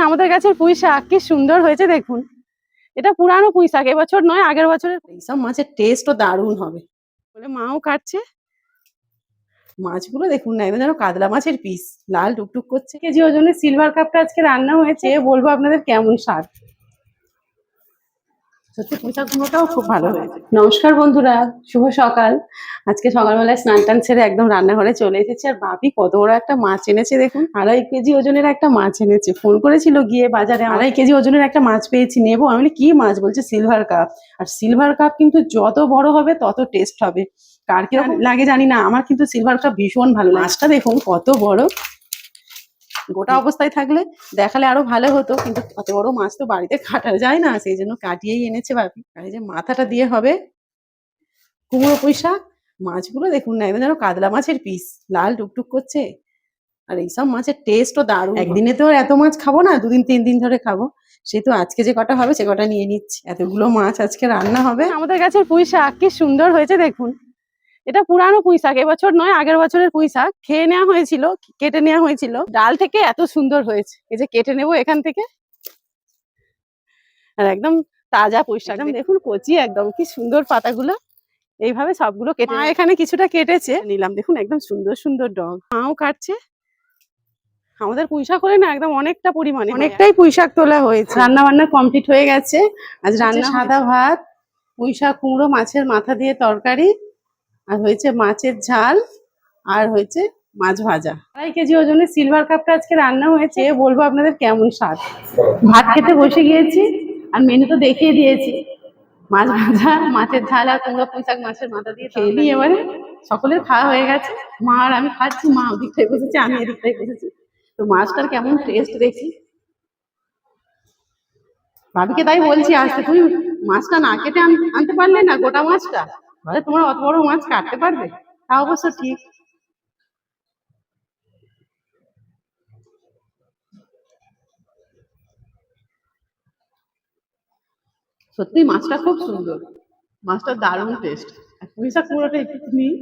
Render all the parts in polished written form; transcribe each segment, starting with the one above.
আমাদের গাছের পুঁই শাক কি সুন্দর হয়েছে দেখুন। এটা পুরানো পুঁই শাক, এবছর নয় আগের বছরের। এইসব মাছের টেস্টও দারুণ হবে বলে মাও কাটছে। মাছগুলো দেখুন না, একদম যেন কাতলা মাছের পিস, লাল টুকটুক করছে। কেজি ওজনের সিলভার কাপটা আজকে রান্না হয়েছে, বলবো আপনাদের কেমন স্বাদ। সত্যি পুঁই শাকগুলোটাও খুব ভালো হয়েছে। নমস্কার বন্ধুরা, শুভ সকাল। আজকে সকালবেলায় স্নান টান ছেড়ে একদম রান্নাঘরে চলে এসেছি। আর ভাবি কত বড় একটা মাছ এনেছে দেখুন, 2.5 কেজি ওজনের একটা মাছ এনেছে। ফোন করেছিল গিয়ে বাজারে, 2.5 কেজি ওজনের একটা মাছ পেয়েছি, নেবো। আমি বলি কি মাছ? বলছে সিলভার কাপ। আর সিলভার কাপ কিন্তু যত বড় হবে তত টেস্ট হবে। কার কিরকম লাগে জানি না, আমার কিন্তু সিলভার কাপ ভীষণ ভালো লাগে। মাছটা দেখুন কত বড়, গোটা অবস্থায় থাকলে দেখালে আরো ভালো হতো, কিন্তু অত বড় মাছ তো বাড়িতে কাটা যায় না, সেই জন্য কাটিয়েই এনেছে ভাবি। আর এই যে মাথাটা দিয়ে হবে কুমড়ো পুঁই শাক। মাছগুলো দেখুন না, একদম যেন কাতলা মাছের পিস, লাল টুকটুক করছে। আর এইসব মাছের টেস্টও দারুণ। একদিনে তো আর এত মাছ খাবো না, 2-3 দিন ধরে খাবো। সেই তো আজকে যে কটা হবে সে কটা নিয়ে নিচ্ছি। এতগুলো মাছ আজকে রান্না হবে। আমাদের গাছের পুঁই শাক কি সুন্দর হয়েছে দেখুন। এটা পুরানো পুঁই শাক, এবছর নয় আগের বছরের পুঁই শাক। খেয়ে নেওয়া হয়েছিল, কেটে নেওয়া হয়েছিল, ডাল থেকে এত সুন্দর হয়েছে। এই যে কেটে নেবো এখান থেকে। আর একদম তাজা পুঁই শাক, একদম দেখুন কচি, একদম কি সুন্দর পাতাগুলো। এইভাবে সবগুলো কেটে, মা এখানে কিছুটা কেটেছে, নিলাম। দেখুন একদম সুন্দর সুন্দর ডগ, মাও কাটছে। আমাদের পুঁই শাক হলে না একদম অনেকটা পরিমাণে, অনেকটাই পুঁই শাক তোলা হয়েছে। রান্না বান্না কমপ্লিট হয়ে গেছে। আজ রান্না সাদা ভাত, পুঁই শাক কুমড়ো মাছের মাথা দিয়ে তরকারি, আর হয়েছে মাছের ঝাল, আর হয়েছে মাছ ভাজা। 2.5 কেজি ওজনের সিলভার কাপটা আজকে রান্না হয়েছে, বলবো আপনাদের কেমন স্বাদ। ভাত খেতে বসে গিয়েছি, আর মেনু তো দেখিয়ে দিয়েছি। মাছ ভাজা, মাছের ঝাল, আর কুমড়ো পুঁই শাক মাছের মাথা দিয়ে খেয়ে নিই এবারে। সকলের খাওয়া হয়ে গেছে, মা আর আমি খাচ্ছি। মা ওদিকটায় বসেছে, আমি এদিকটায় বসেছি। তো মাছটার কেমন টেস্ট দেখি। ভাবিকে তাই বলছি আসতে, তুমি মাছটা না কেটে আনতে পারলে না, গোটা মাছটা। বলে তোমরা অত বড় মাছ কাটতে পারবে? তা অবশ্য ঠিক। সত্যি মাছটা খুব সুন্দর, মাছটা দারুণ টেস্ট। আর পুঁই শাক কুমড়োটা একটু নিই,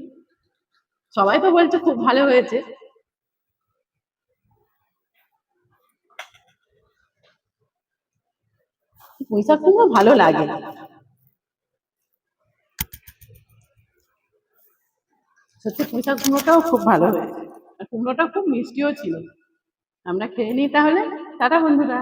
সবাই তো বলছে খুব ভালো হয়েছে। পুঁই শাক কুমড়ো ভালো লাগে। সত্যি পুঁই শাক কুমড়োটাও খুব ভালো হয়েছে, আর কুমড়োটা খুব মিষ্টিও ছিল। আমরা খেয়ে নিই তাহলে। টাটা বন্ধুরা।